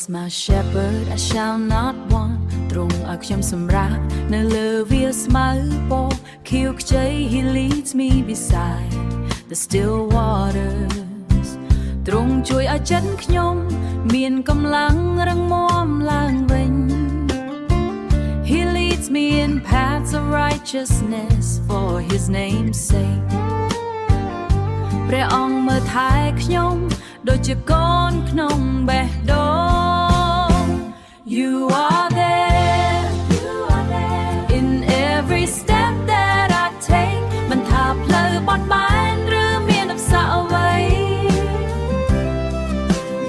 is my shepherd I shall not want ទ្រង់ឲ្យខ្ញុំសម្រាប់នៅលើវាលស្មៅពណ៌ខៀវខ្ចី He leads me beside the still waters ទ្រង់ជួយឲ្យចិត្តខ្ញុំមានកម្លាំងរឹងមាំឡើងវិញ He leads me in paths of righteousness for His name's sake ព្រះអង្គមើលថែខ្ញុំដូចជាកូនក្នុងបេះដូង You are there in every step that I take មិនថាផ្លូវបត់បែនឬមានឧបសគ្គអ្វី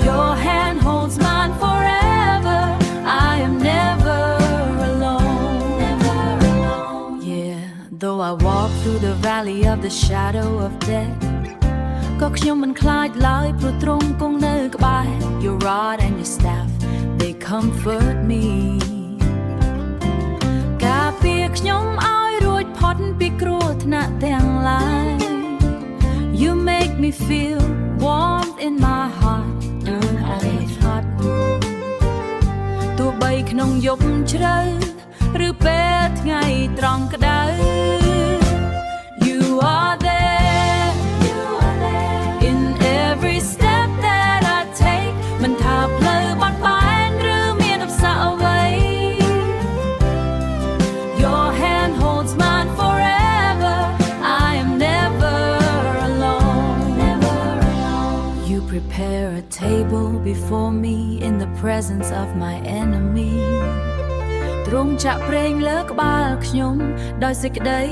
Your hand holds mine forever I am never alone Yeah though I walk through the valley of the shadow of death ក៏ខ្ញុំមិនខ្លាចឡើយព្រោះទ្រង់គង់នៅក្បែរ Your rod and your staff they comfort me ការពារខ្ញុំឲ្យរួចផុតពីគ្រោះថ្នាក់ទាំងឡាយ You make me feel warmth in my heart ដូចឲ្យហត់ទោះបីក្នុងយប់ជ្រៅឬពេលថ្ងៃត្រង់ក្តៅ You are there Every step that I take មិនថាផ្លូវបត់បែនឬមានឧបសគ្គអ្វី Your hand holds mine forever I am never alone You prepare a table before me in the presence of my enemy ទ្រង់ចាក់ប្រេងលើក្បាលខ្ញុំដោយសេចក្តី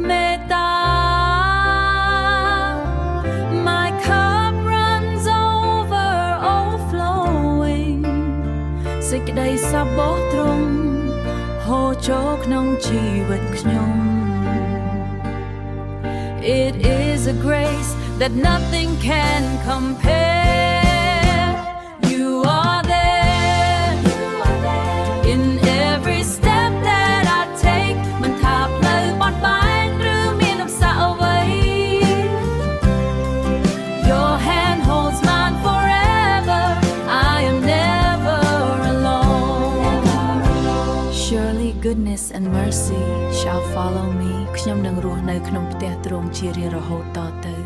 មេត្តា My cupសេចក្តីសប្បុរសទ្រង់ហូរចូលក្នុងជីវិតខ្ញុំ It is a grace that nothing can compare You are there in every step that I take មិនថាផ្លូវបត់បែនឬមានឧបសគ្គអ្វី Your hand holds mine forever I am never Surely goodness and mercy shall follow me ខ្ញុំនឹងរស់នៅក្នុងផ្ទះទ្រង់ជារៀងរហូតតទៅ